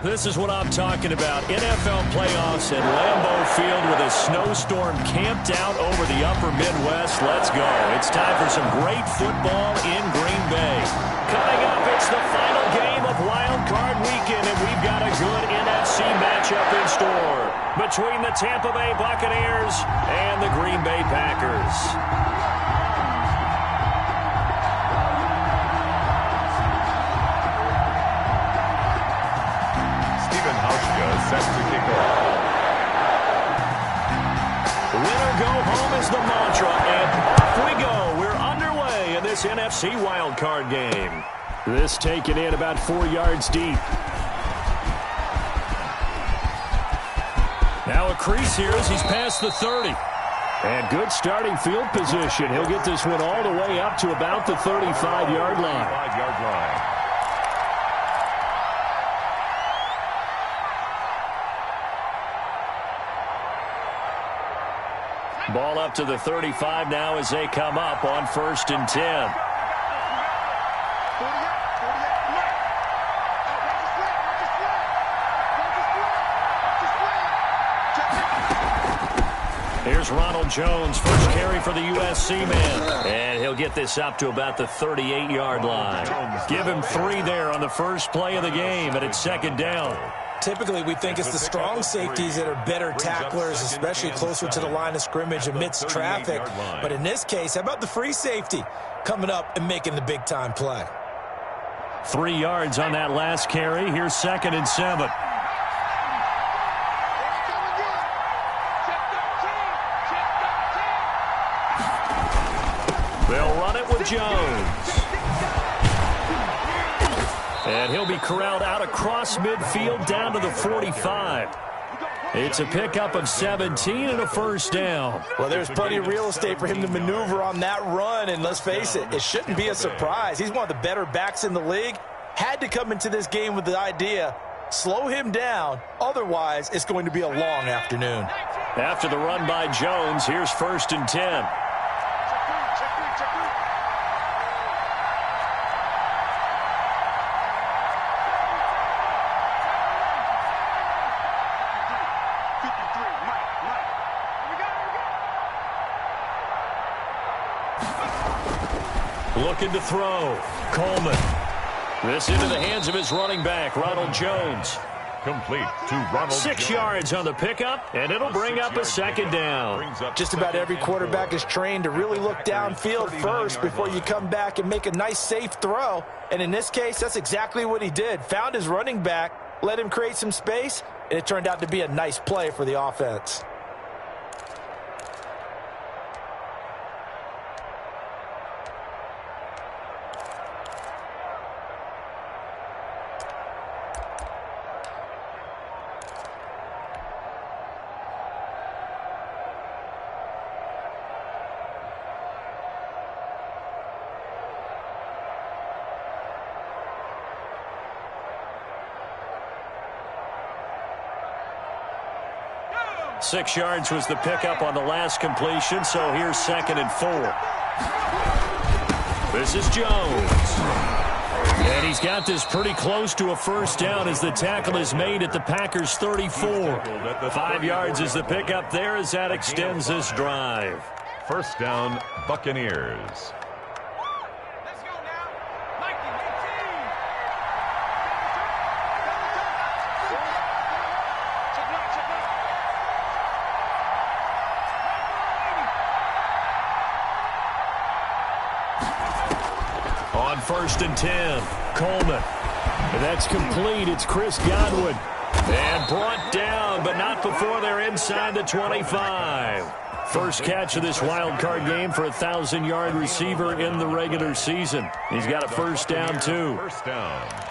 This is what I'm talking about. NFL playoffs at Lambeau Field with a snowstorm camped out over the upper Midwest. Let's go. It's time for some great football in Green Bay. Coming up, it's the final game of Wildcard Weekend, and we've got a good NFC matchup in store between the Tampa Bay Buccaneers and the Green Bay Packers. Set to kick off. Winner go home is the mantra, and off we go. We're underway in this NFC wildcard game. This taken in about 4 yards deep. Now a crease here as he's past the 30. And good starting field position. He'll get this one all the way up to about the 35-yard line. Ball up to the 35 now as they come up on 1st and 10. Here's Ronald Jones, first carry for the USC man. And he'll get this up to about the 38-yard line. Give him 3 there on the first play of the game, and it's 2nd down. Typically, we think it's the strong safeties that are better tacklers, especially closer to the line of scrimmage amidst traffic. But in this case, how about the free safety coming up and making the big-time play? 3 yards on that last carry. Here's 2nd and 7. They'll run it with Jones. And he'll be corralled out across midfield down to the 45. It's a pickup of 17 and a 1st down. Well, there's plenty of real estate for him to maneuver on that run. And let's face it, it shouldn't be a surprise. He's one of the better backs in the league. Had to come into this game with the idea, slow him down. Otherwise, it's going to be a long afternoon. After the run by Jones, here's 1st and 10. Looking to throw. Coleman. This into the hands of his running back, Ronald Jones. Complete to Ronald 6 yards on the pickup, and it'll bring up a 2nd down. Just about every quarterback is trained to really look downfield first before you come back and make a nice, safe throw. And in this case, that's exactly what he did. Found his running back, let him create some space, and it turned out to be a nice play for the offense. Six yards was the pickup on the last completion, so here's 2nd and 4. This is Jones. And he's got this pretty close to a 1st down as the tackle is made at the Packers' 34. 5 yards is the pickup there as that extends this drive. 1st down, Buccaneers. On 1st and 10, Coleman. And that's complete. It's Chris Godwin. And brought down, but not before they're inside the 25. First catch of this wild card game for a 1,000-yard receiver in the regular season. He's got a 1st down, too. 1st down.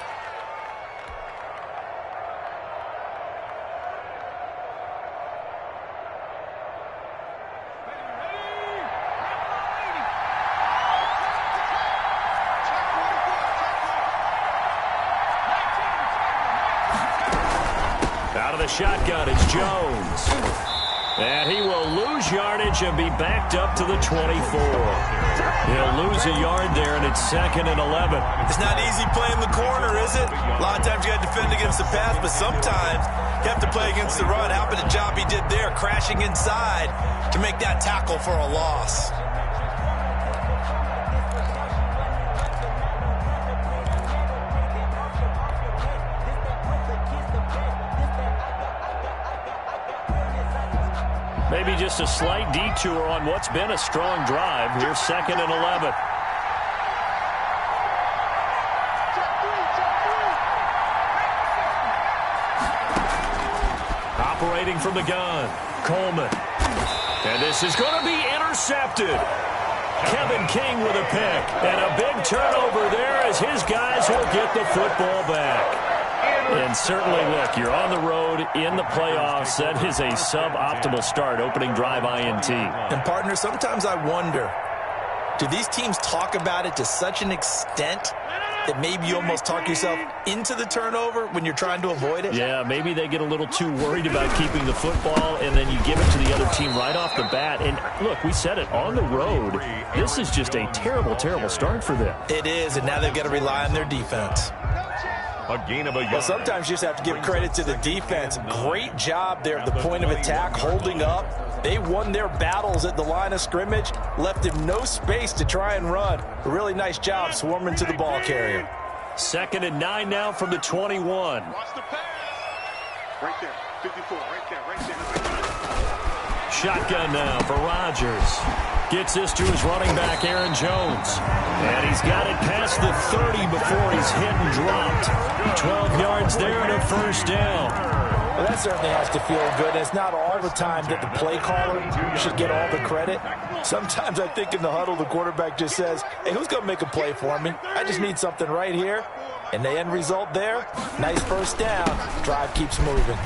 Out of the shotgun, it's Jones. And he will lose yardage and be backed up to the 24. He'll lose a yard there, and it's 2nd and 11. It's not easy playing the corner, is it? A lot of times you got to defend against the pass, but sometimes you have to play against the run. How about the job he did there, crashing inside to make that tackle for a loss? Maybe just a slight detour on what's been a strong drive. Here's 2nd and 11. Operating from the gun, Coleman. And this is going to be intercepted. Kevin King with a pick. And a big turnover there as his guys will get the football back. And certainly, look, you're on the road in the playoffs. That is a suboptimal start, opening drive INT. And, partner, sometimes I wonder, do these teams talk about it to such an extent that maybe you almost talk yourself into the turnover when you're trying to avoid it? Yeah, maybe they get a little too worried about keeping the football, and then you give it to the other team right off the bat. And, look, we said it, on the road, this is just a terrible, terrible start for them. It is, and now they've got to rely on their defense. A gain of a yard. Well, sometimes you just have to give credit to the defense. Great job there at the point of attack, holding up. They won their battles at the line of scrimmage, left him no space to try and run. A really nice job swarming to the ball carrier. 2nd and 9 now from the 21. Watch the pass. Right there, 54, right there. Shotgun now for Rodgers. Gets this to his running back, Aaron Jones. And he's got it past the 30 before he's hit and dropped. 12 yards there and a first down. Well, that certainly has to feel good. It's not all the time that the play caller should get all the credit. Sometimes I think in the huddle, the quarterback just says, hey, who's going to make a play for me? I just need something right here. And the end result there, nice first down. Drive keeps moving.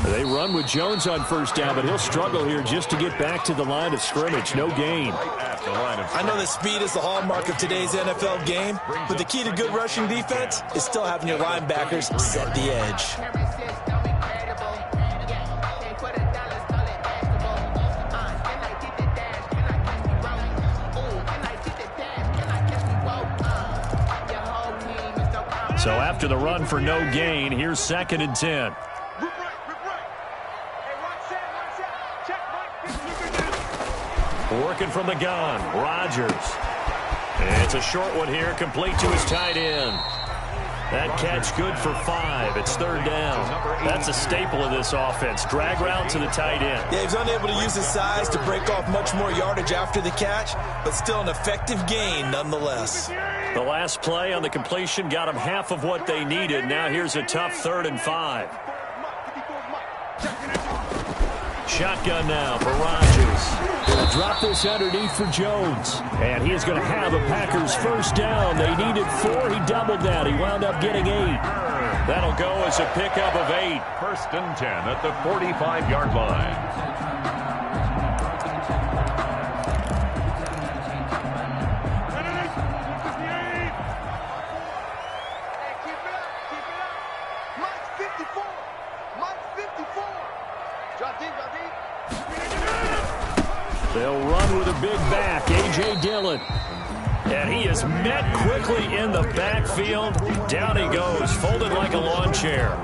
They run with Jones on first down, but he'll struggle here just to get back to the line of scrimmage. No gain. I know that speed is the hallmark of today's NFL game, but the key to good rushing defense is still having your linebackers set the edge. So after the run for no gain, here's 2nd and 10. Working from the gun, Rodgers. And it's a short one here, complete to his tight end. That catch good for 5. It's 3rd down. That's a staple of this offense. Drag route to the tight end. Yeah, he's unable to use his size to break off much more yardage after the catch, but still an effective gain nonetheless. The last play on the completion got them half of what they needed. Now here's a tough 3rd and 5. Shotgun now for Rodgers. They'll drop this underneath for Jones. And he is going to have a Packers first down. They needed 4. He doubled that. He wound up getting 8. That'll go as a pickup of 8. 1st and 10 at the 45-yard line. They'll run with a big back, A.J. Dillon. And he is met quickly in the backfield. Down he goes, folded like a lawn chair.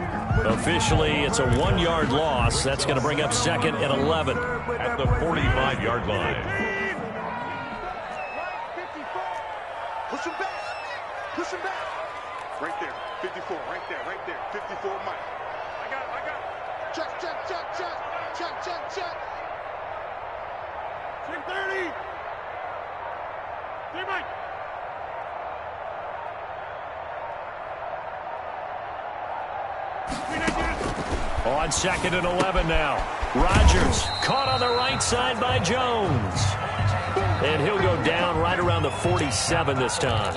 Officially, it's a 1-yard loss. That's going to bring up 2nd and 11. At the 45-yard line. Push him back. Push him back. Right there. 54. Right there. Right there. 54, Mike. I got it. Check, check, check, check. Check, check, check. Check 30. Hey, Mike. On 2nd and 11 now. Rodgers caught on the right side by Jones. And he'll go down right around the 47 this time.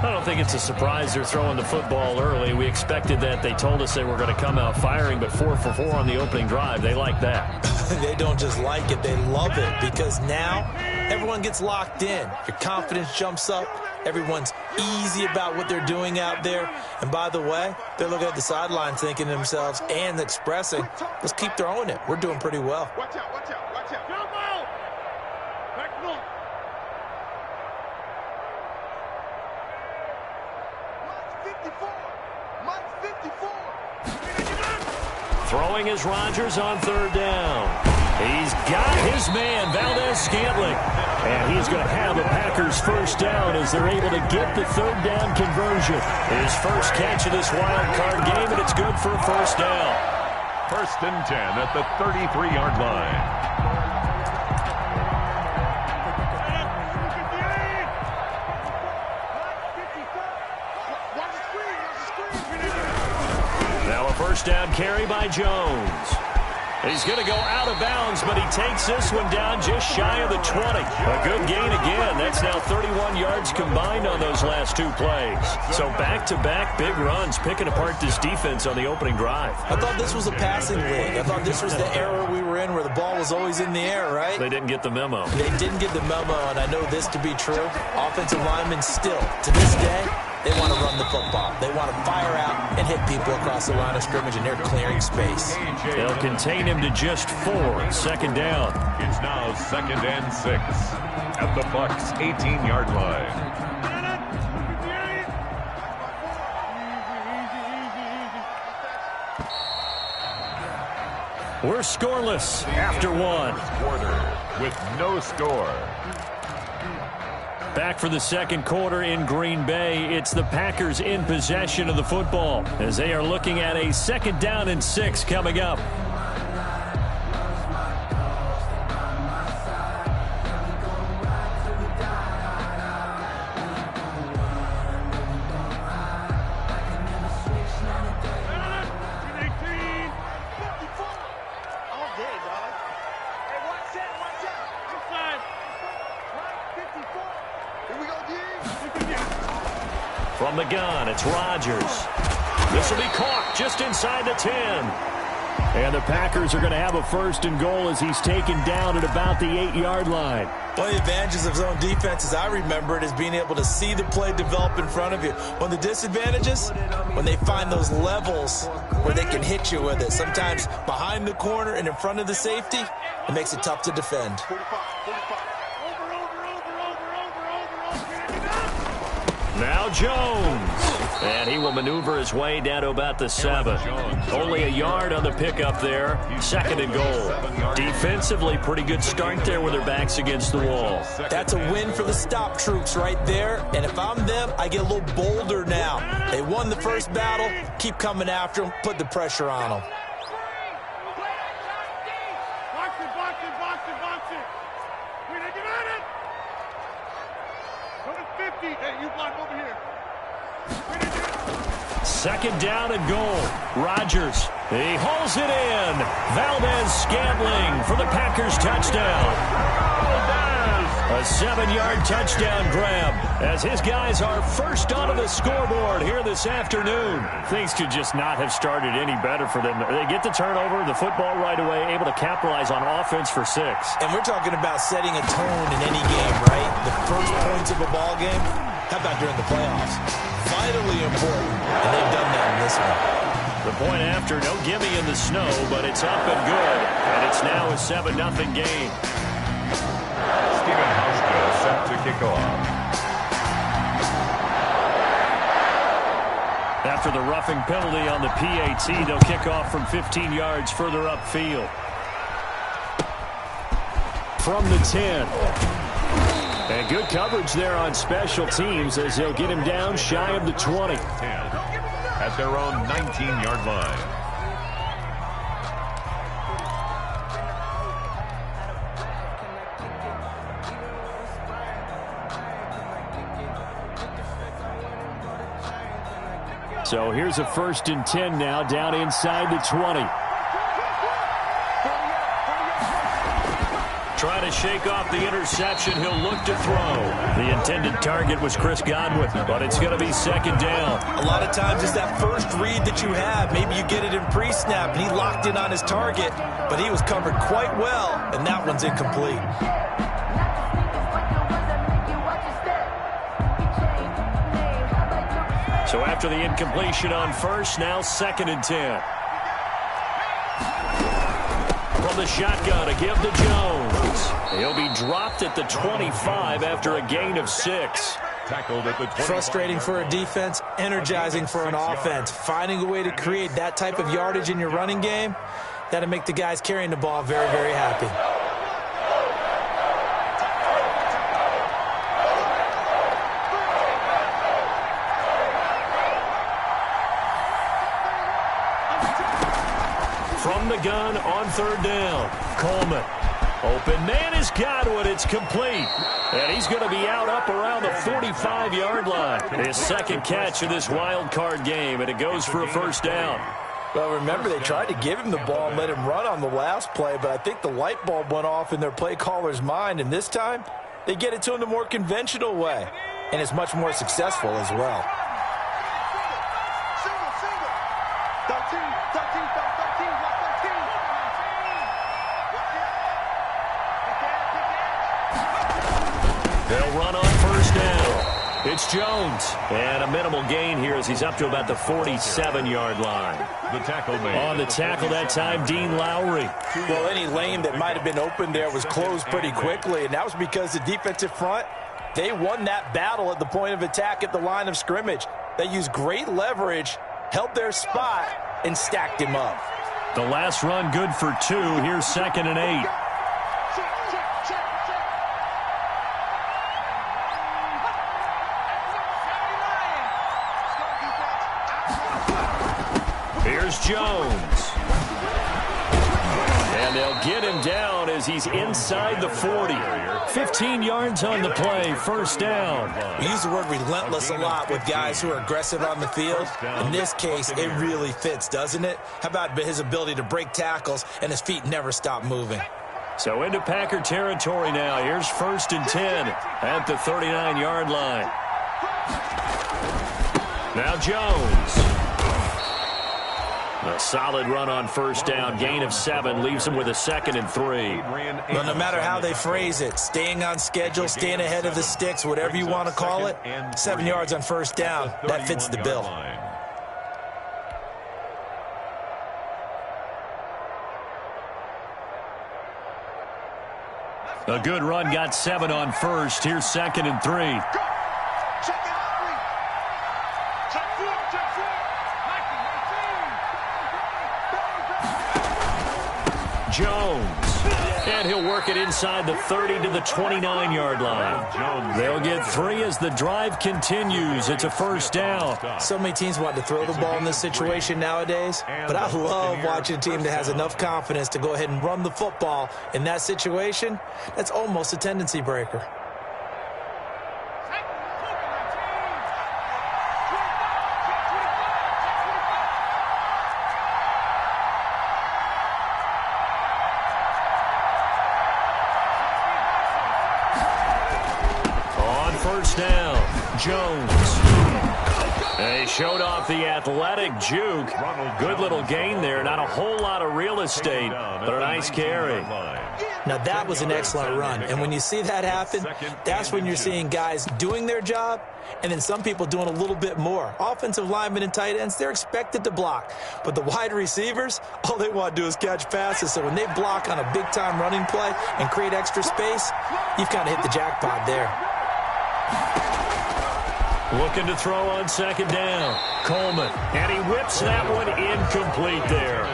I don't think it's a surprise they're throwing the football early. We expected that. They told us they were going to come out firing, but 4 for 4 on the opening drive. They like that. They don't just like it, they love it, because now everyone gets locked in. Your confidence jumps up. Everyone's easy about what they're doing out there. And by the way, they're looking at the sideline thinking to themselves and expressing, let's keep throwing it. We're doing pretty well. Watch out, watch out, watch out. Jump out. Back north. Mike's 54. Throwing is Rodgers on 3rd down. He's got his man, Valdez-Scantling. And he's going to have a Packers first down as they're able to get the 3rd down conversion. His first catch of this wild card game, and it's good for a first down. 1st and 10 at the 33-yard line. Now a first down carry by Jones. He's going to go out of bounds, but he takes this one down just shy of the 20. A good gain again. That's now 31 yards combined on those last 2 plays. So back-to-back big runs, picking apart this defense on the opening drive. I thought this was a passing league. I thought this was the era we were in where the ball was always in the air, right? They didn't get the memo. They didn't get the memo, and I know this to be true. Offensive linemen still, to this day, they want to run the football. They want to fire out and hit people across the line of scrimmage, and they're clearing space. They'll contain him to just 4. 2nd down. It's now 2nd and 6 at the Bucs 18-yard line. We're scoreless after 1. Quarter with no score. Back for the 2nd quarter in Green Bay. It's the Packers in possession of the football as they are looking at a 2nd down and 6 coming up. From the gun, it's Rodgers. This will be caught just inside the 10. And the Packers are going to have a 1st and goal as he's taken down at about the 8-yard line. One of the advantages of zone defense, as I remember it, is being able to see the play develop in front of you. One of the disadvantages, when they find those levels where they can hit you with it. Sometimes behind the corner and in front of the safety, it makes it tough to defend. 45. Now Jones. And he will maneuver his way down to about the 7. Only a yard on the pickup there. 2nd and goal. Defensively, pretty good start there with their backs against the wall. That's a win for the stop troops right there. And if I'm them, I get a little bolder now. They won the first battle. Keep coming after them. Put the pressure on them. Second down and goal. Rodgers. He hauls it in. Valdez-Scantling for the Packers touchdown. A 7-yard touchdown grab as his guys are first onto the scoreboard here this afternoon. Things could just not have started any better for them. They get the turnover, the football right away, able to capitalize on offense for 6. And we're talking about setting a tone in any game, right? The first points of a ball game, how about during the playoffs? Vitally important, and they've done that in this one. The point after, no gimme in the snow, but it's up and good, and it's now a 7-0 game. Steven Hauschka set to kick off. After the roughing penalty on the PAT, they'll kick off from 15 yards further upfield. From the 10. And good coverage there on special teams as they'll get him down shy of the 20. 10 at their own 19-yard line. So here's a 1st and 10 now down inside the 20. Trying to shake off the interception. He'll look to throw. The intended target was Chris Godwin, but it's going to be second down. A lot of times it's that first read that you have. Maybe you get it in pre-snap, and he locked in on his target, but he was covered quite well, and that one's incomplete. So after the incompletion on first, now 2nd and 10. From the shotgun, a give to Jones. He'll be dropped at the 25 after a gain of 6. Tackled at the 25. Frustrating for a defense, energizing for an offense. Finding a way to create that type of yardage in your running game, that'll make the guys carrying the ball very, very happy. From the gun on 3rd down. Coleman. Open man is Godwin. It's complete. And he's going to be out up around the 45-yard line. His 2nd catch of this wild card game, and it goes for a 1st down. Well, remember, they tried to give him the ball and let him run on the last play, but I think the light bulb went off in their play caller's mind, and this time they get it to him the more conventional way, and it's much more successful as well. They'll run on 1st down. It's Jones. And a minimal gain here as he's up to about the 47-yard line. The tackle made. On the tackle that time, Dean Lowry. Well, any lane that might have been open there was closed pretty quickly, and that was because the defensive front, they won that battle at the point of attack at the line of scrimmage. They used great leverage, held their spot, and stacked him up. The last run good for 2. Here's 2nd and 8. Here's Jones. And they'll get him down as he's inside the 40. 15 yards on the play, 1st down. We use the word relentless a lot with guys who are aggressive on the field. In this case, it really fits, doesn't it? How about his ability to break tackles and his feet never stop moving? So into Packer territory now. Here's 1st and 10 at the 39-yard line. Now Jones. A solid run on 1st down. Gain of 7 leaves him with a 2nd and 3. Well, no matter how they phrase it, staying on schedule, staying ahead of the sticks, whatever you want to call it, 7 yards on 1st down, that fits the bill. A good run, got 7 on 1st. Here's 2nd and 3. Jones. And he'll work it inside the 30 to the 29-yard line. They'll get 3 as the drive continues. It's a 1st down. So many teams want to throw the ball in this situation nowadays, but I love watching a team that has enough confidence to go ahead and run the football. In that situation, that's almost a tendency breaker. Jones. They showed off the athletic juke. Good little gain there. Not a whole lot of real estate, but a nice carry. Now, that was an excellent run. And when you see that happen, that's when you're seeing guys doing their job and then some people doing a little bit more. Offensive linemen and tight ends, they're expected to block. But the wide receivers, all they want to do is catch passes. So when they block on a big-time running play and create extra space, you've kind of hit the jackpot there. Looking to throw on 2nd down. Coleman. And he whips that one incomplete there.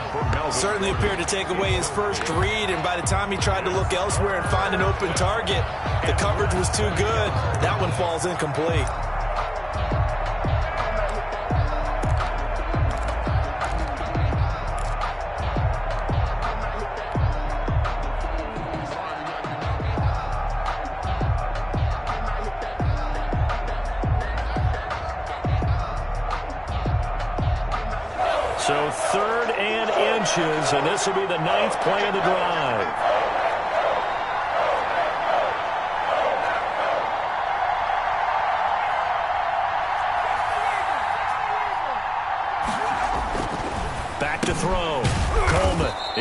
Certainly appeared to take away his first read, and by the time he tried to look elsewhere and find an open target, the coverage was too good. That one falls incomplete. So 3rd and inches, and this will be the 9th play of the drive.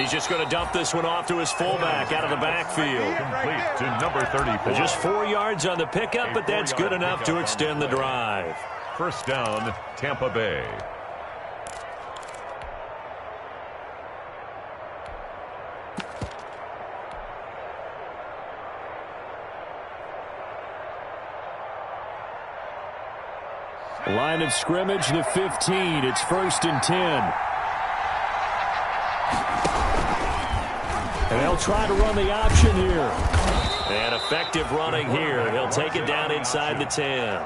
He's just going to dump this one off to his fullback out of the backfield. Complete to number 34. Just 4 yards on the pickup, but that's good enough to extend the drive. First down, Tampa Bay. Line of scrimmage, the 15. It's 1st and 10. And they'll try to run the option here. And effective running here. He'll take it down inside the 10.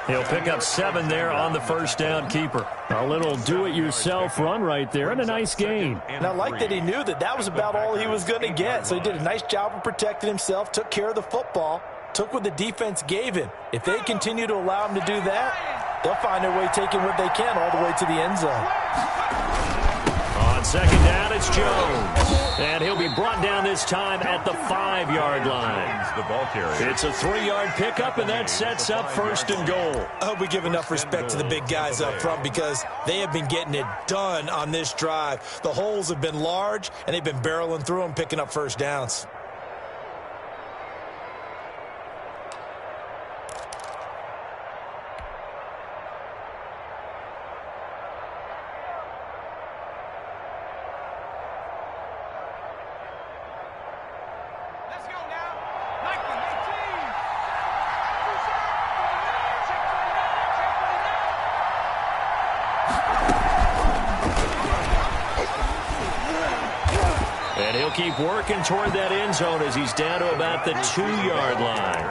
He'll pick up 7 there on the first down keeper. A little do-it-yourself run right there and a nice gain. And I like that he knew that that was about all he was going to get. So he did a nice job of protecting himself, took care of the football, took what the defense gave him. If they continue to allow him to do that, they'll find their way taking what they can all the way to the end zone. On second down, it's Jones. And he'll be brought down this time at the 5-yard line. The ball carrier. It's a 3-yard pickup, and that sets up 1st and goal. I hope we give enough respect to the big guys up front because they have been getting it done on this drive. The holes have been large, and they've been barreling through them, picking up first downs. Keep working toward that end zone as he's down to about the 2-yard line.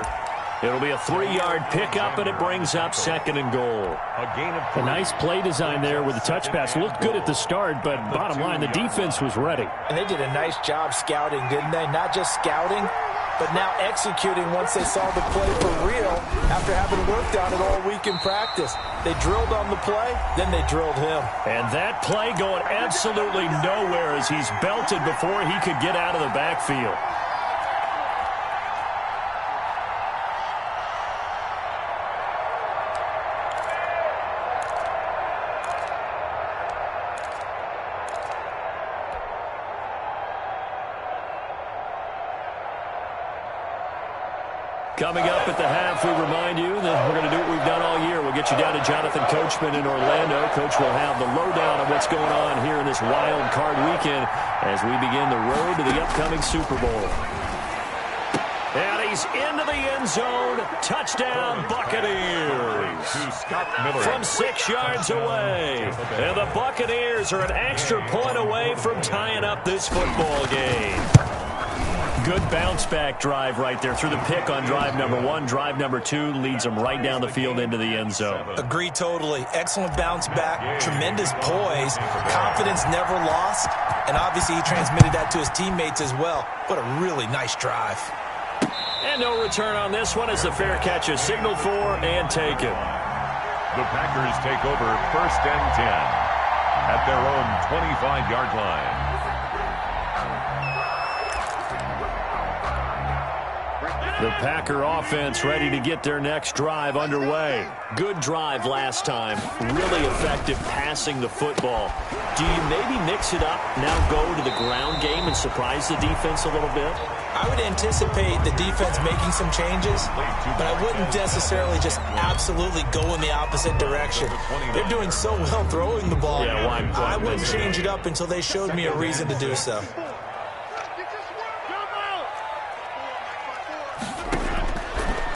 It'll be a 3-yard pickup, and it brings up 2nd and goal. A nice play design there with the touch pass. Looked good at the start, but bottom line, the defense was ready. And they did a nice job scouting, didn't they? Not just scouting, but now executing once they saw the play for real after having worked on it all week in practice. They drilled on the play, then they drilled him. And that play going absolutely nowhere as he's belted before he could get out of the backfield. Coming up at the half, we remind you that we're going to do what we've done all year. We'll get you down to Jonathan Coachman in Orlando. Coach will have the lowdown on what's going on here in this wild card weekend as we begin the road to the upcoming Super Bowl. And he's into the end zone. Touchdown, Buccaneers. From 6 yards away. And the Buccaneers are an extra point away from tying up this football game. Good bounce-back drive right there through the pick on drive number 1. Drive number 2 leads them right down the field into the end zone. Agree totally. Excellent bounce-back, tremendous poise, confidence never lost, and obviously he transmitted that to his teammates as well. What a really nice drive. And no return on this one as the fair catch is signaled for and taken. The Packers take over 1st and 10 at their own 25-yard line. The Packer offense ready to get their next drive underway. Good drive last time. Really effective passing the football. Do you maybe mix it up, now go to the ground game and surprise the defense a little bit? I would anticipate the defense making some changes, but I wouldn't necessarily just absolutely go in the opposite direction. They're doing so well throwing the ball. Yeah, why I wouldn't change it up until they showed me a reason to do so.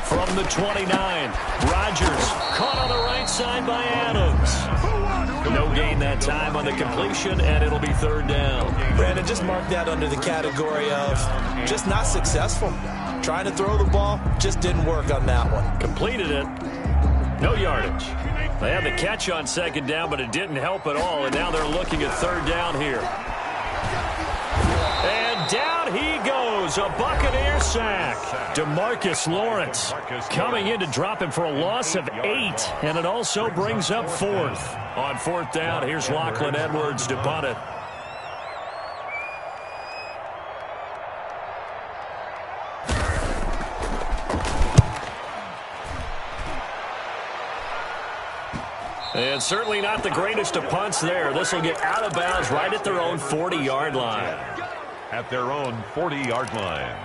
From the 29, Rodgers caught on the right side by Adams. No gain that time on the completion, and it'll be 3rd down. Brandon, just mark that under the category of just not successful. Trying to throw the ball, just didn't work on that one. Completed it. No yardage. They had the catch on 2nd down, but it didn't help at all, and now they're looking at 3rd down here. And down he goes, a Buccaneer sack. DeMarcus Lawrence coming in to drop him for a loss of 8, and it also brings up 4th. On 4th down, here's Lachlan Edwards to punt it. And certainly not the greatest of punts there. This will get out of bounds right at their own 40-yard line. At their own 40-yard line.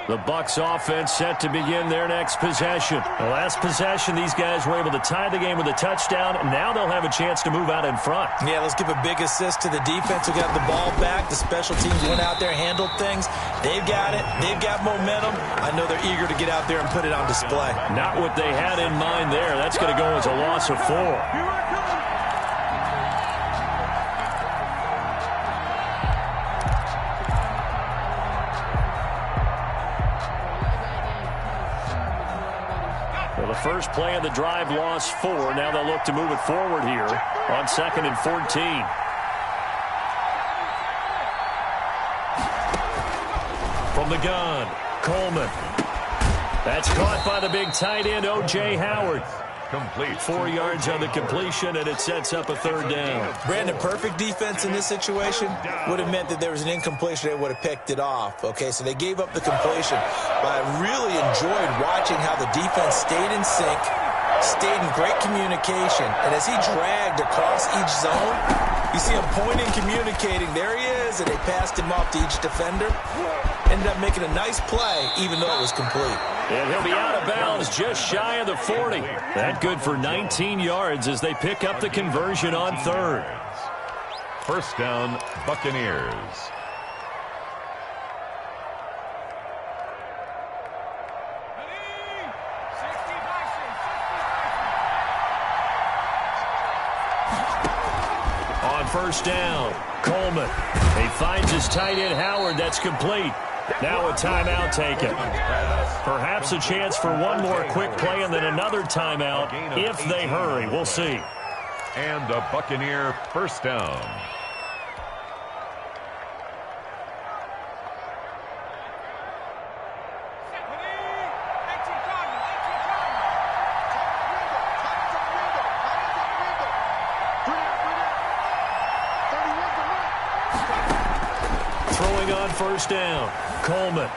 The Bucs offense set to begin their next possession. The last possession, these guys were able to tie the game with a touchdown. Now they'll have a chance to move out in front. Yeah, let's give a big assist to the defense who got the ball back. The special teams went out there, handled things. They've got it. They've got momentum. I know they're eager to get out there and put it on display. Not what they had in mind there. That's going to go as a loss of 4. First play of the drive, lost 4. Now they'll look to move it forward here on 2nd and 14. From the gun, Coleman. That's caught by the big tight end, O.J. Howard. Complete. 4 yards on the completion, and it sets up a 3rd down. Brandon, perfect defense in this situation would have meant that there was an incompletion. They would have picked it off. Okay, so they gave up the completion. But I really enjoyed watching how the defense stayed in sync, stayed in great communication. And as he dragged across each zone, you see him pointing, communicating. There he is, and they passed him off to each defender. Ended up making a nice play, even though it was complete. And he'll be out of bounds just shy of the 40. That good for 19 yards as they pick up the conversion on 3rd. First down, Buccaneers. On first down, Coleman. He finds his tight end, Howard. That's complete. Now a timeout taken. Perhaps a chance for one more quick play and then another timeout if they hurry. We'll see. And a Buccaneer first down. Throwing on first down, Coleman.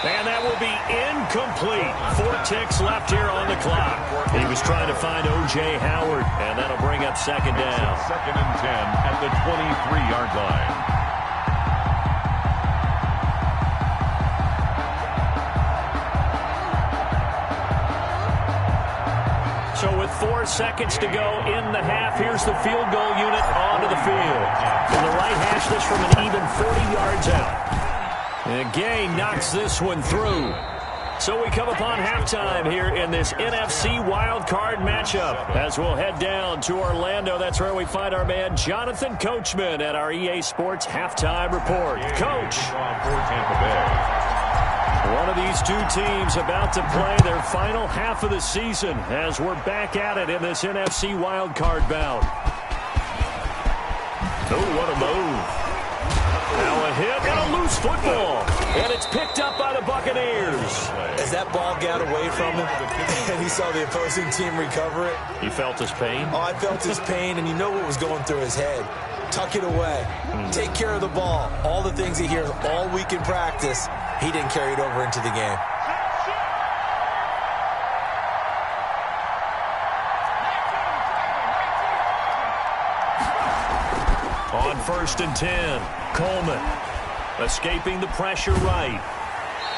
And that will be incomplete. 4 ticks left here on the clock. He was trying to find O.J. Howard, and that'll bring up 2nd down. 2nd and 10 at the 23-yard line. So with 4 seconds to go in the half, here's the field goal unit onto the field. From the right hash, this from an even 40 yards out. And Gay knocks this one through. So we come upon halftime here in this NFC Wildcard matchup. As we'll head down to Orlando, that's where we find our man Jonathan Coachman at our EA Sports Halftime Report. Coach. One of these two teams about to play their final half of the season as we're back at it in this NFC wildcard bout. Oh, what a move. Now a hit and a loose football. And it's picked up by the Buccaneers. As that ball got away from him and he saw the opposing team recover it. You felt his pain? Oh, I felt his pain, and you know what was going through his head. Tuck it away. Take care of the ball. All the things he hears all week in practice, he didn't carry it over into the game. On 1st and 10, Coleman escaping the pressure right.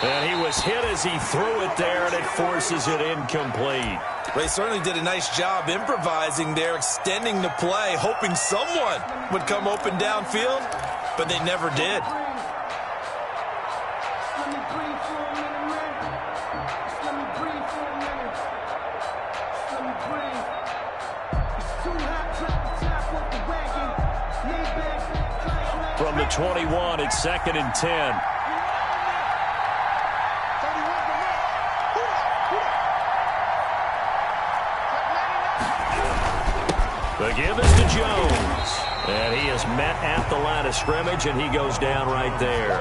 And he was hit as he threw it there, and it forces it incomplete. They certainly did a nice job improvising there, extending the play, hoping someone would come open downfield, but they never did. From the 21, it's 2nd and 10. The give is to Jones. And he is met at the line of scrimmage, and he goes down right there.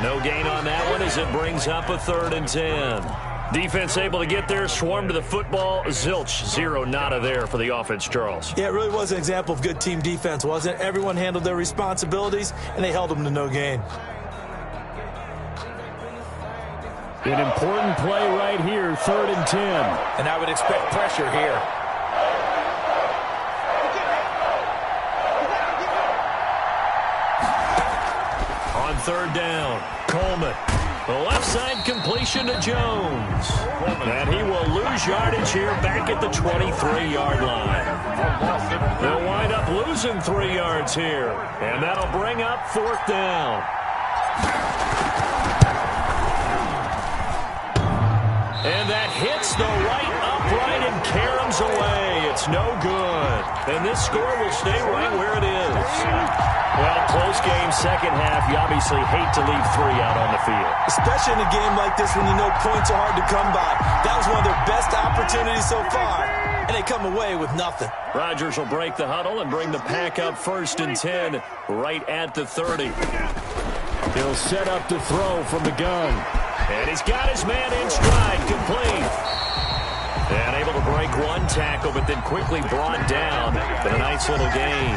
No gain on that one as it brings up a 3rd and 10. Defense able to get there, swarm to the football. Zilch, 0 nada there for the offense, Charles. Yeah, it really was an example of good team defense, wasn't it? Everyone handled their responsibilities, and they held them to no gain. An important play right here, 3rd and 10. And I would expect pressure here. On 3rd down, Coleman. The left side completion to Jones. And he will lose yardage here back at the 23-yard line. They'll wind up losing 3 yards here. And that'll bring up 4th down. And that hits the right upright and caroms away. It's no good. And this score will stay right where it is. Well, close game, second half. You obviously hate to leave 3 out on the field. Especially in a game like this when you know points are hard to come by. That was one of their best opportunities so far, and they come away with nothing. Rodgers will break the huddle and bring the pack up 1st and 10 right at the 30. He'll set up to throw from the gun. And he's got his man in stride, complete. And able to break 1 tackle, but then quickly brought down. But a nice little gain.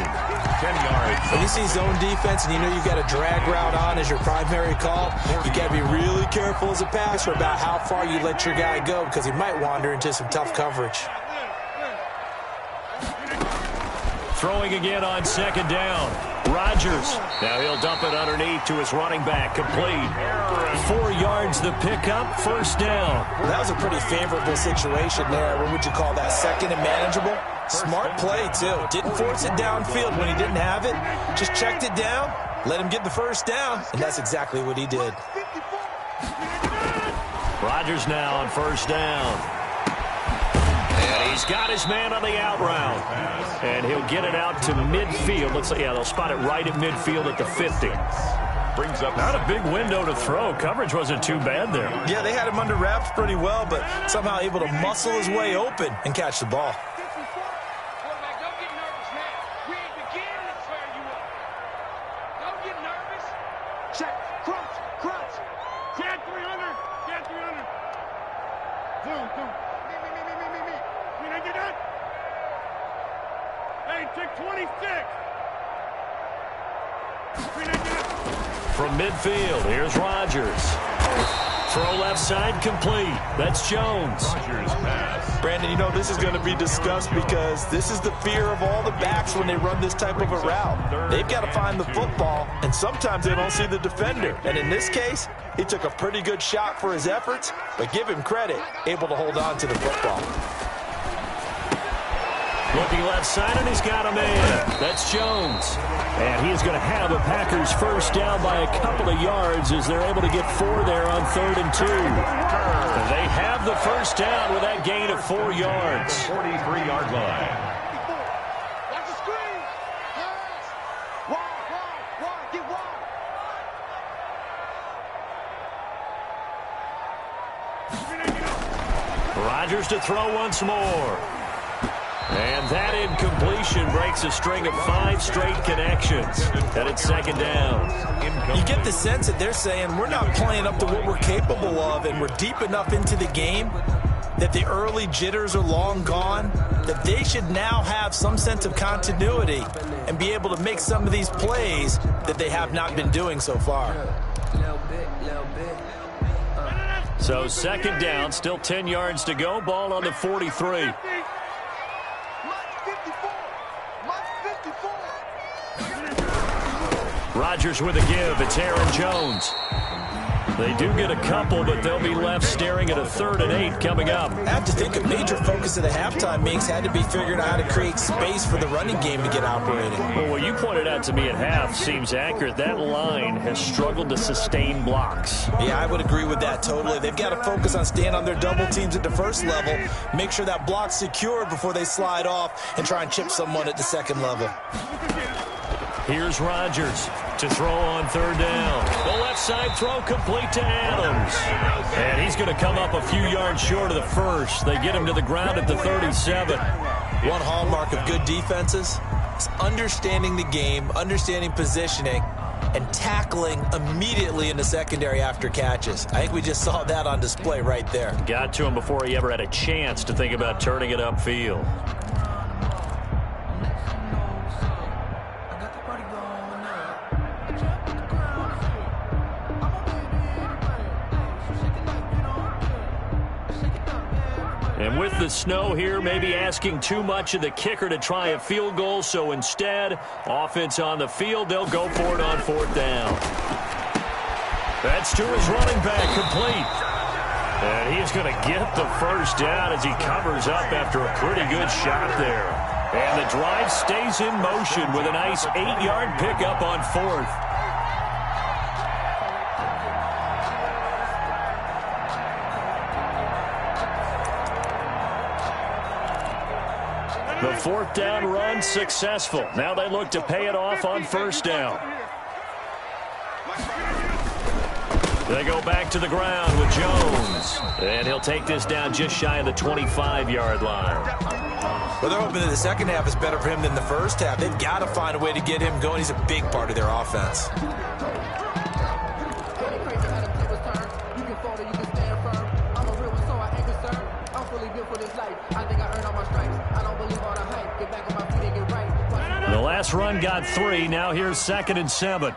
10 yards. When you see zone defense and you know you've got a drag route on as your primary call, you got to be really careful as a passer about how far you let your guy go because he might wander into some tough coverage. Throwing again on 2nd down. Rodgers. Now he'll dump it underneath to his running back. Complete. 4 yards the pickup. 1st down. Well, that was a pretty favorable situation there. What would you call that? 2nd and manageable? Smart play, too. Didn't force it downfield when he didn't have it. Just checked it down, let him get the 1st down, and that's exactly what he did. Rodgers now on 1st down. And he's got his man on the out route. And he'll get it out to midfield. Looks like, yeah, they'll spot it right at midfield at the 50. Brings up not a big window to throw. Coverage wasn't too bad there. Yeah, they had him under wraps pretty well, but somehow able to muscle his way open and catch the ball. From midfield, here's Rodgers. Throw left side complete. That's Jones. Rodgers pass. Brandon, you know this is going to be discussed because this is the fear of all the backs when they run this type of a route. They've got to find the football, and sometimes they don't see the defender. And in this case, he took a pretty good shot for his efforts, but give him credit, able to hold on to the football. Looking left side, and he's got a man. That's Jones. And he's going to have a Packers 1st down by a couple of yards as they're able to get 4 there on 3rd and 2. And they have the 1st down with that gain of 4 yards. 43-yard line. Watch the screen. Wide, get wide. Rodgers to throw once more. And that incompletion breaks a string of 5 straight connections. And it's 2nd down. You get the sense that they're saying we're not playing up to what we're capable of, and we're deep enough into the game that the early jitters are long gone, that they should now have some sense of continuity and be able to make some of these plays that they have not been doing so far. So 2nd down, still 10 yards to go. Ball on the 43. Rodgers with a give. It's Aaron Jones. They do get a couple, but they'll be left staring at a 3rd and 8 coming up. I have to think a major focus of the halftime mix had to be figuring out how to create space for the running game to get operating. Well, what you pointed out to me at half seems accurate. That line has struggled to sustain blocks. Yeah, I would agree with that totally. They've got to focus on staying on their double teams at the 1st level, make sure that block's secured before they slide off and try and chip someone at the 2nd level. Here's Rodgers to throw on 3rd down. The left side throw complete to Adams. And he's going to come up a few yards short of the 1st. They get him to the ground at the 37. One hallmark of good defenses is understanding the game, understanding positioning, and tackling immediately in the secondary after catches. I think we just saw that on display right there. Got to him before he ever had a chance to think about turning it upfield. And with the snow here, maybe asking too much of the kicker to try a field goal. So instead, offense on the field, they'll go for it on 4th down. That's to his running back, complete. And he's going to get the first down as he covers up after a pretty good shot there. And the drive stays in motion with a nice 8-yard pickup on 4th. The 4th down run successful. Now they look to pay it off on 1st down. They go back to the ground with Jones. And he'll take this down just shy of the 25-yard line. Well, they're hoping that the second half is better for him than the first half. They've got to find a way to get him going. He's a big part of their offense. The last run got 3. Now here's 2nd and 7.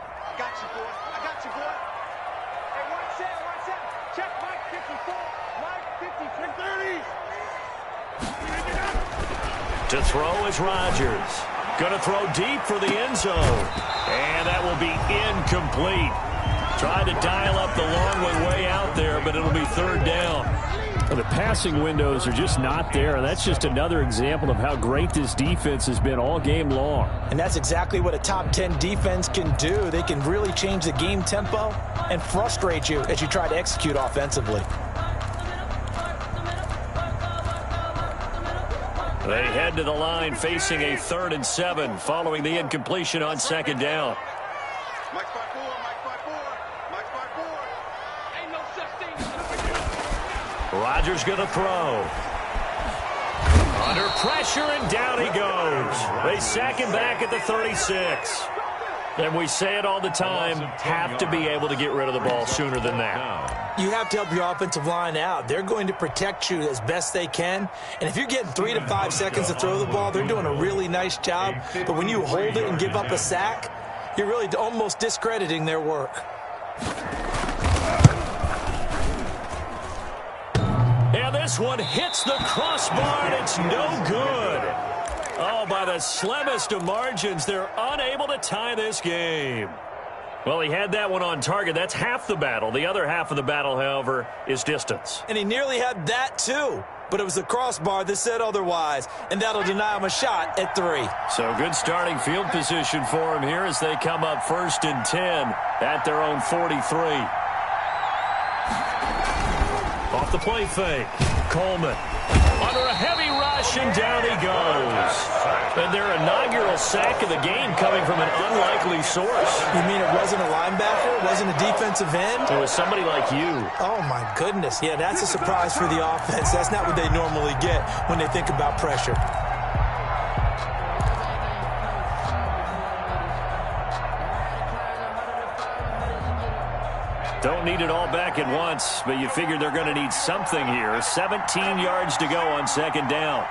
To throw is Rodgers. Going to throw deep for the end zone. And that will be incomplete. Tried to dial up the long way out there, but it'll be 3rd down. Well, the passing windows are just not there. That's just another example of how great this defense has been all game long. And that's exactly what a top 10 defense can do. They can really change the game tempo and frustrate you as you try to execute offensively. They head to the line facing a 3rd and 7 following the incompletion on 2nd down. Rodgers going to throw. Under pressure, and down he goes. They sack him back at the 36. And we say it all the time, have to be able to get rid of the ball sooner than that. You have to help your offensive line out. They're going to protect you as best they can. And if you're getting 3 to 5 seconds to throw the ball, they're doing a really nice job. But when you hold it and give up a sack, you're really almost discrediting their work. And this one hits the crossbar, and it's no good. Oh, by the slimmest of margins, they're unable to tie this game. Well, he had that one on target. That's half the battle. The other half of the battle, however, is distance. And he nearly had that, too. But it was the crossbar that said otherwise, and that'll deny him a shot at 3. So good starting field position for him here as they come up 1st and 10 at their own 43. Off the play fake. Coleman under a heavy rush, and down he goes. And their inaugural sack of the game coming from an unlikely source. You mean it wasn't a linebacker? It wasn't a defensive end? It was somebody like you. Oh, my goodness. Yeah, that's a surprise for the offense. That's not what they normally get when they think about pressure. Don't need it all back at once, but you figure they're going to need something here. 17 yards to go on 2nd down.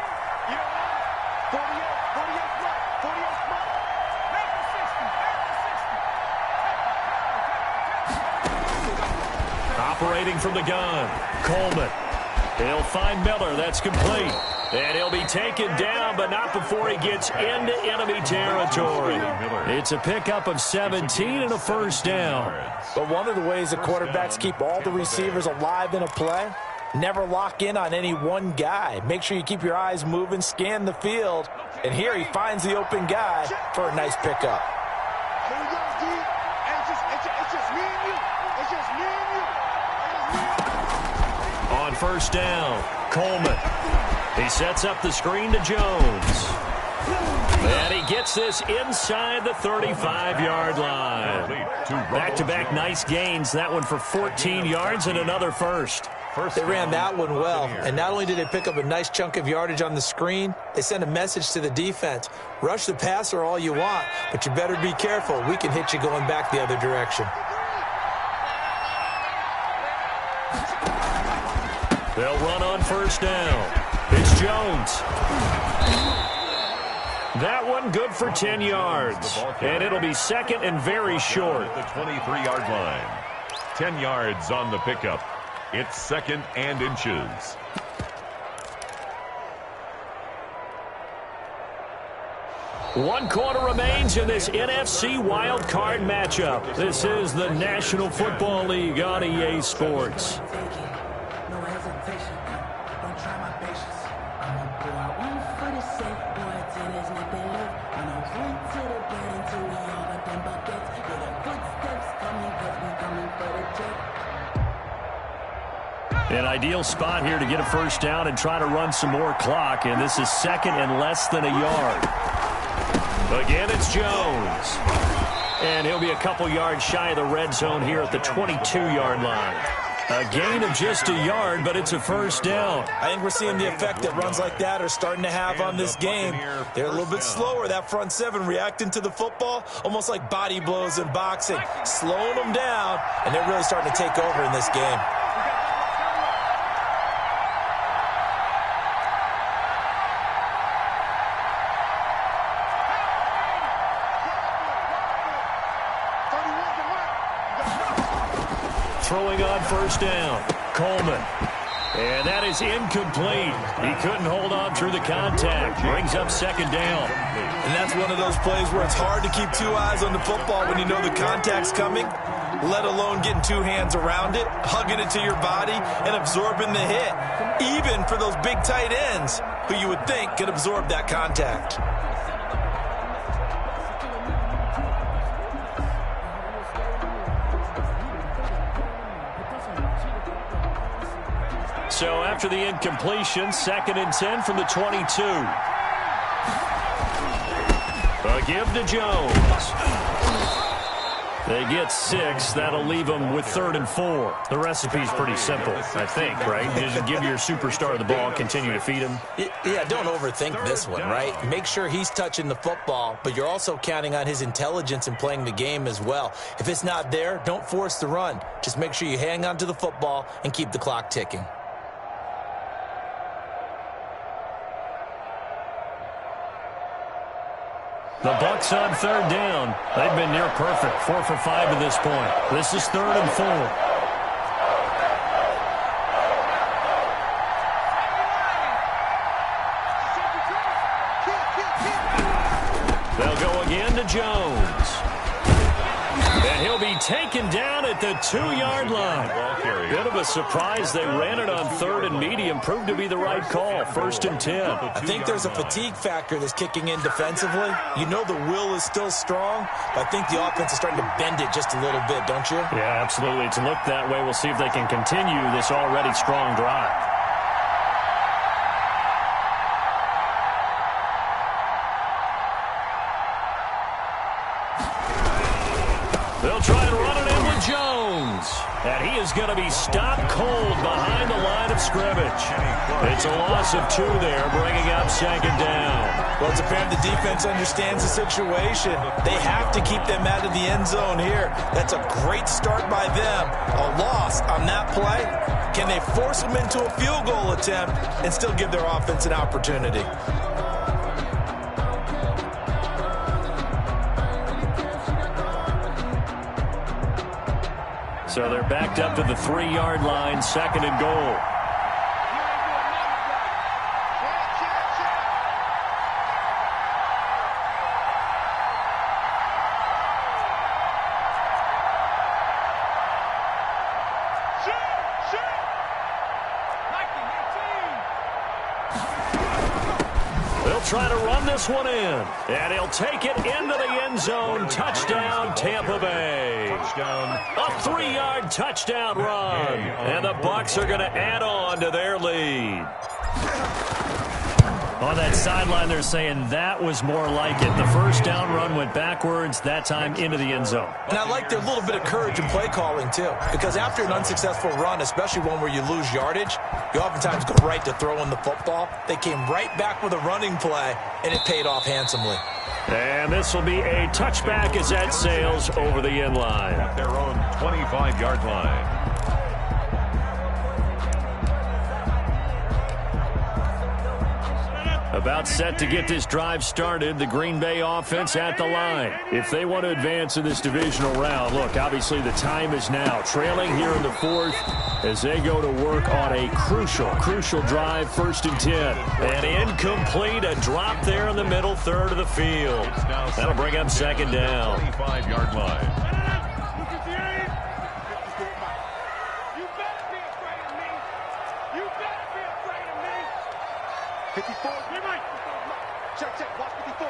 Operating from the gun, Coleman. He'll find Miller. That's complete. And he'll be taken down, but not before he gets into enemy territory. It's a pickup of 17 and a 1st down. But one of the ways the quarterbacks keep all the receivers alive in a play, never lock in on any one guy. Make sure you keep your eyes moving, scan the field. And here he finds the open guy for a nice pickup. On 1st down, Coleman. He sets up the screen to Jones. And he gets this inside the 35-yard line. Back-to-back nice gains. That one for 14 yards and another first. They ran that one well. And not only did they pick up a nice chunk of yardage on the screen, they sent a message to the defense. Rush the passer all you want, but you better be careful. We can hit you going back the other direction. They'll run on 1st down. It's Jones. That one good for 10 yards. And it'll be 2nd and very short. At the 23-yard line. 10 yards on the pickup. It's 2nd and inches. One quarter remains in this NFC Wildcard matchup. This is the National Football League on EA Sports. An ideal spot here to get a first down and try to run some more clock, and this is second and less than a yard. Again, it's Jones. And he'll be a couple yards shy of the red zone here at the 22-yard line. A gain of just a yard, but it's a first down. I think we're seeing the effect that runs like that are starting to have on this game. They're a little bit slower, that front seven, reacting to the football, almost like body blows in boxing, slowing them down, and they're really starting to take over in this game. Throwing on first down, Coleman. And that is incomplete. He couldn't hold on through the contact. Brings up second down. And that's one of those plays where it's hard to keep two eyes on the football when you know the contact's coming, let alone getting two hands around it, hugging it to your body, and absorbing the hit. Even for those big tight ends who you would think could absorb that contact. So after the incompletion, 2nd and 10 from the 22. A give to Jones. They get 6. That'll leave them with 3rd and 4. The recipe's pretty simple, I think, right? You just give your superstar the ball, continue to feed him. Yeah, don't overthink this one, right? Make sure he's touching the football, but you're also counting on his intelligence in playing the game as well. If it's not there, don't force the run. Just make sure you hang on to the football and keep the clock ticking. The Bucs on 3rd down. They've been near perfect, 4 for 5 to this point. This is 3rd and 4. They'll go again to Jones. And he'll be taken down at the 2-yard line. Bit of a surprise. They ran it on 3rd and medium. Proved to be the right call. 1st and 10. I think there's a fatigue factor that's kicking in defensively. You know the will is still strong, but I think the offense is starting to bend it just a little bit, don't you? Yeah, absolutely. It's looked that way. We'll see if they can continue this already strong drive. They'll try and run it in with Jones. And he is going to be stopped cold behind the line of scrimmage. It's a loss of 2 there, bringing up 2nd down. Well, it's apparent the defense understands the situation. They have to keep them out of the end zone here. That's a great start by them. A loss on that play. Can they force them into a field goal attempt and still give their offense an opportunity? So they're backed up to the 3-yard line, 2nd and goal. They'll try to run this one in, and he'll take it into the end zone. Touchdown, Tampa Bay. A 3-yard touchdown run, and the Bucs are going to add on to their lead. On that sideline, they're saying that was more like it. The first down run went backwards, that time into the end zone. And I like their little bit of courage in play calling, too. Because after an unsuccessful run, especially one where you lose yardage, you oftentimes go right to throwing the football. They came right back with a running play, and it paid off handsomely. And this will be a touchback as that sails over the end line. At their own 25-yard line. About set to get this drive started, the Green Bay offense at the line. If they want to advance in this divisional round, look, obviously the time is now. Trailing here in the fourth as they go to work on a crucial drive, 1st and 10. And incomplete, a drop there in the middle third of the field. That'll bring up 2nd down. 25-yard line. 54. Check. Watch 54.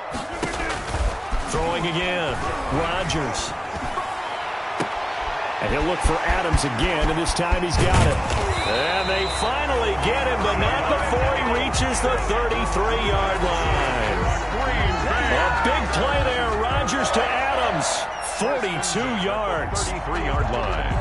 Throwing again. Rodgers. And he'll look for Adams again, and this time he's got it. And they finally get him, but not before he reaches the 33-yard line. A big play there. Rodgers to Adams. 42 yards. 33-yard line.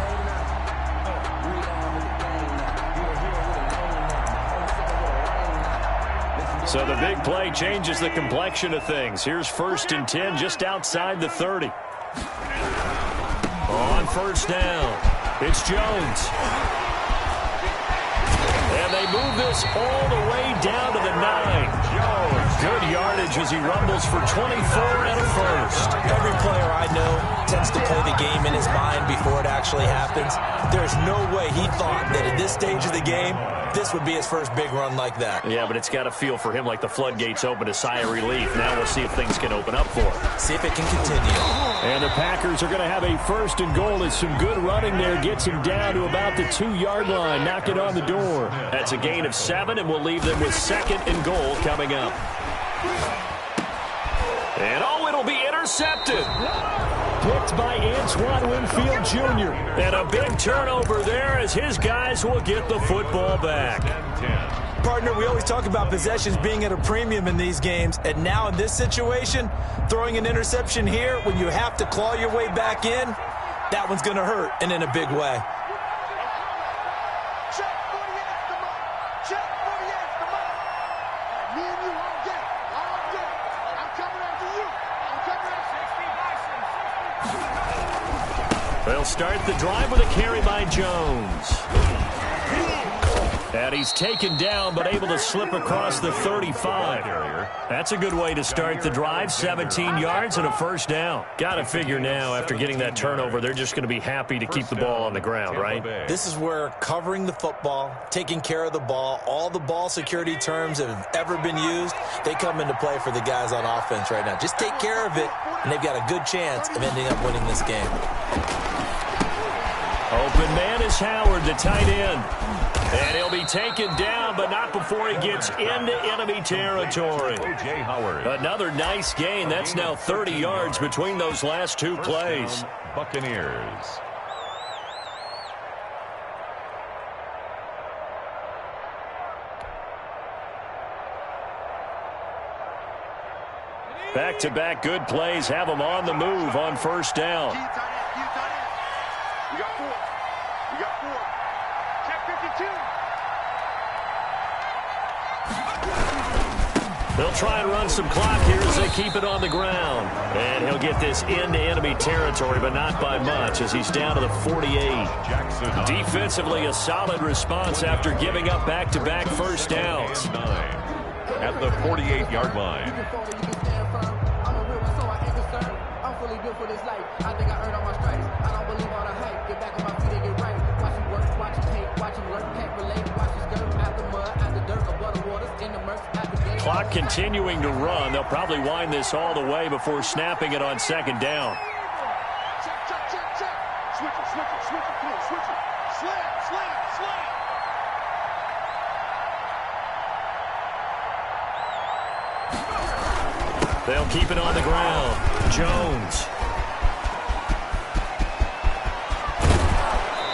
So the big play changes the complexion of things. Here's 1st and 10 just outside the 30. On 1st down, it's Jones. And they move this all the way down to the 9. Jones, good yardage as he rumbles for 24 and a first. Every player I know tends to play the game in his mind before it actually happens. There's no way he thought that at this stage of the game, this would be his first big run like that. Yeah, but it's got to feel for him like the floodgates open, a sigh of relief. Now we'll see if things can open up for him. See if it can continue. And the Packers are going to have a 1st and goal as some good running there gets him down to about the 2-yard line. Knock it on the door. That's a gain of 7, and we'll leave them with 2nd and goal coming up. And it'll be intercepted. Picked by Antoine Winfield Jr. And a big turnover there as his guys will get the football back. Partner, we always talk about possessions being at a premium in these games. And now in this situation, throwing an interception here when you have to claw your way back in, that one's going to hurt, and in a big way. They'll start the drive with a carry by Jones. And he's taken down but able to slip across the 35. That's a good way to start the drive. 17 yards and a 1st down. Got to figure now after getting that turnover, they're just going to be happy to keep the ball on the ground, right? This is where covering the football, taking care of the ball, all the ball security terms that have ever been used, they come into play for the guys on offense right now. Just take care of it, and they've got a good chance of ending up winning this game. Open man is Howard, the tight end. And he'll be taken down, but not before he gets into enemy territory. O.J. Howard. Another nice gain. That's now 30 yards between those last 2 plays. Buccaneers. Back-to-back good plays have them on the move on 1st down. You got 4. You got 4. Check 52. They'll try and run some clock here as they keep it on the ground. And he'll get this into enemy territory, but not by much as he's down to the 48. Defensively, a solid response after giving up back-to-back 1st downs. At the 48-yard line. Clock continuing to run. They'll probably wind this all the way before snapping it on 2nd down. Check. Switch it. Come on, switch it. Slam. They'll keep it on the ground. Jones.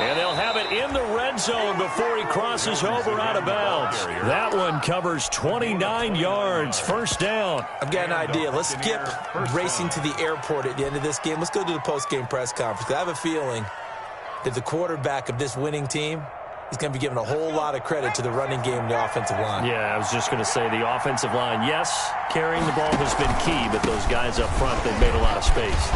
And they'll have it in the red zone before he crosses over out of bounds. That one covers 29 yards. 1st down. I've got an idea. Let's skip racing to the airport at the end of this game. Let's go to the post-game press conference. I have a feeling that the quarterback of this winning team is going to be giving a whole lot of credit to the running game and the offensive line. Yeah, I was just going to say the offensive line, yes, carrying the ball has been key, but those guys up front, they've made a lot of space.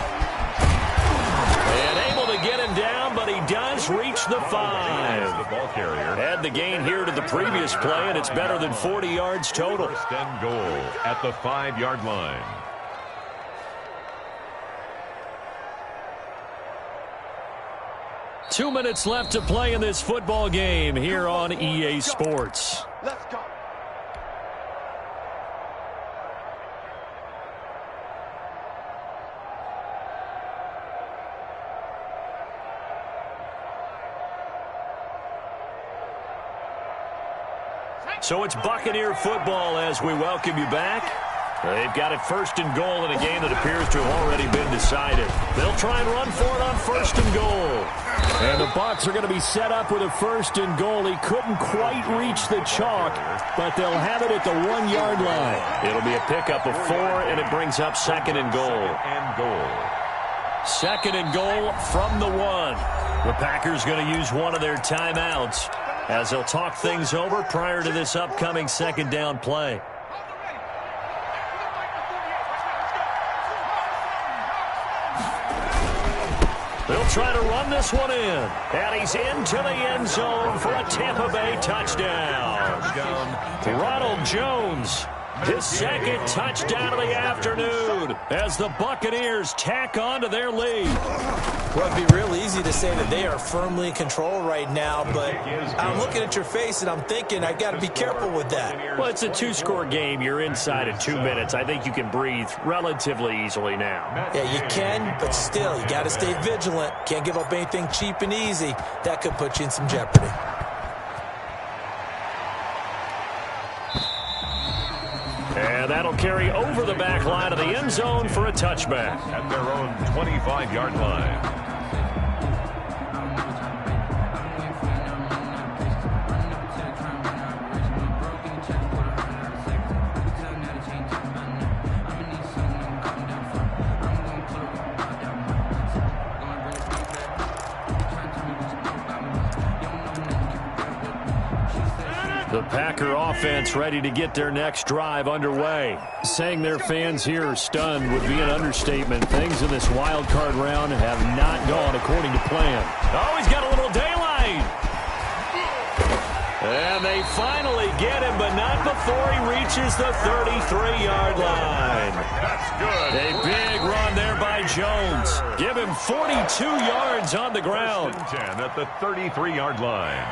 And able to get him down, but he does Bucs reach the 5. The ball carrier. Add the gain here to the previous play, and it's better than 40 yards total. First and goal at the 5-yard line. Two minutes left to play in this football game here on EA Sports. Let's go. So it's Buccaneer football as we welcome you back. They've got it first and goal in a game that appears to have already been decided. They'll try and run for it on first and goal. And the Bucs are going to be set up with a first and goal. He couldn't quite reach the chalk, but they'll have it at the 1-yard line. It'll be a pickup of 4, and it brings up second and goal. Second and goal from the 1. The Packers going to use one of their timeouts as they'll talk things over prior to this upcoming second down play. They'll try to run this one in. And he's into the end zone for a Tampa Bay touchdown. Ronald Jones, his second touchdown of the afternoon as the Buccaneers tack on to their lead. Well, it'd be real easy to say that they are firmly in control right now, but I'm looking at your face and I'm thinking I got to be careful with that. Well, it's a 2-score game. You're inside in 2 minutes. I think you can breathe relatively easily now. Yeah, you can, but still, you got to stay vigilant. Can't give up anything cheap and easy. That could put you in some jeopardy. And that'll carry over the back line of the end zone for a touchback. At their own 25-yard line. The Packer offense ready to get their next drive underway. Saying their fans here are stunned would be an understatement. Things in this wild card round have not gone according to plan. Oh, he's got a little daylight. And they finally get him, but not before he reaches the 33-yard line. That's good. A big run there by Jones. Give him 42 yards on the ground. 10 at the 33-yard line.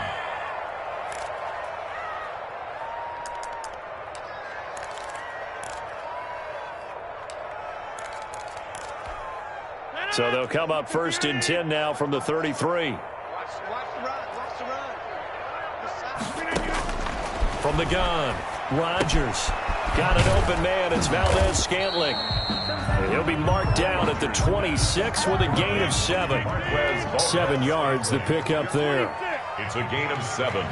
So they'll come up first and 10 now from the 33. From the gun, Rodgers got an open man. It's Valdez-Scantling. And he'll be marked down at the 26 with a gain of 7. 7 yards, the pickup there. It's a gain of 7.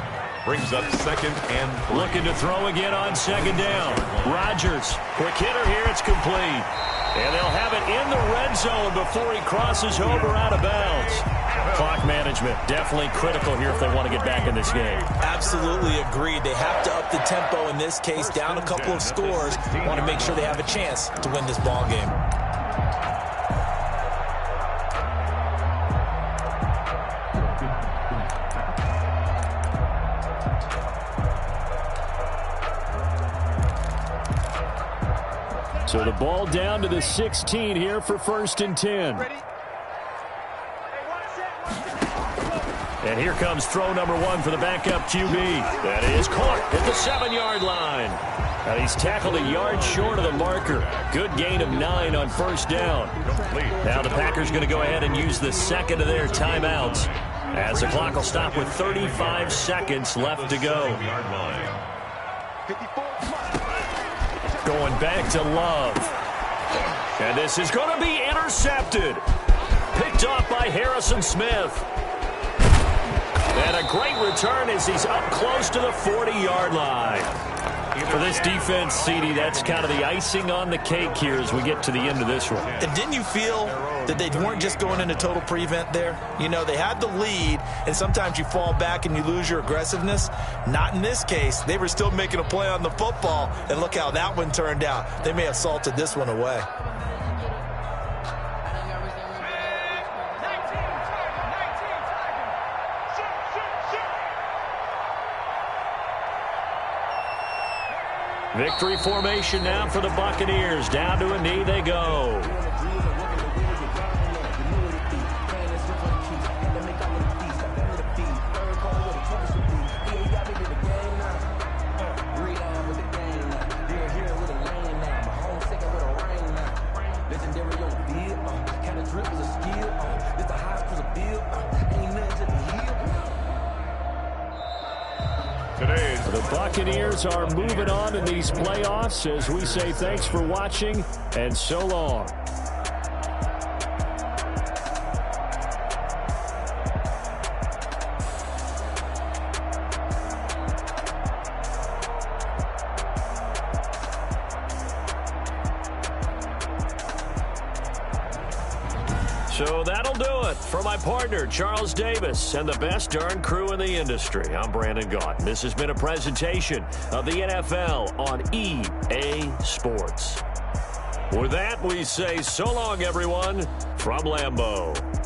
Brings up second and 3. Looking to throw again on second down. Rodgers, quick hitter here, it's complete. And they'll have it in the red zone before he crosses over out of bounds. Clock management, definitely critical here if they want to get back in this game. Absolutely agreed. They have to up the tempo in this case, down a couple of scores. Want to make sure they have a chance to win this ball game. So the ball down to the 16 here for first and 10. And here comes throw number 1 for the backup QB. That is caught at the 7-yard line. Now he's tackled a yard short of the marker. Good gain of 9 on first down. Now the Packers going to go ahead and use the second of their timeouts as the clock will stop with 35 seconds left to go. Going back to Love. And this is going to be intercepted. Picked off by Harrison Smith. And a great return as he's up close to the 40-yard line. For this defense, CD, that's kind of the icing on the cake here as we get to the end of this one. And didn't you feel that they weren't just going into total prevent there? You know, they had the lead, and sometimes you fall back and you lose your aggressiveness. Not in this case. They were still making a play on the football, and look how that one turned out. They may have salted this one away. Victory formation now for the Buccaneers. Down to a knee they go. The Buccaneers are moving on in these playoffs as we say thanks for watching and so long. So that'll do it for my partner, Charles Davis, and the best darn crew in the industry. I'm Brandon Gaunt. This has been a presentation of the NFL on EA Sports. With that, we say so long, everyone, from Lambeau.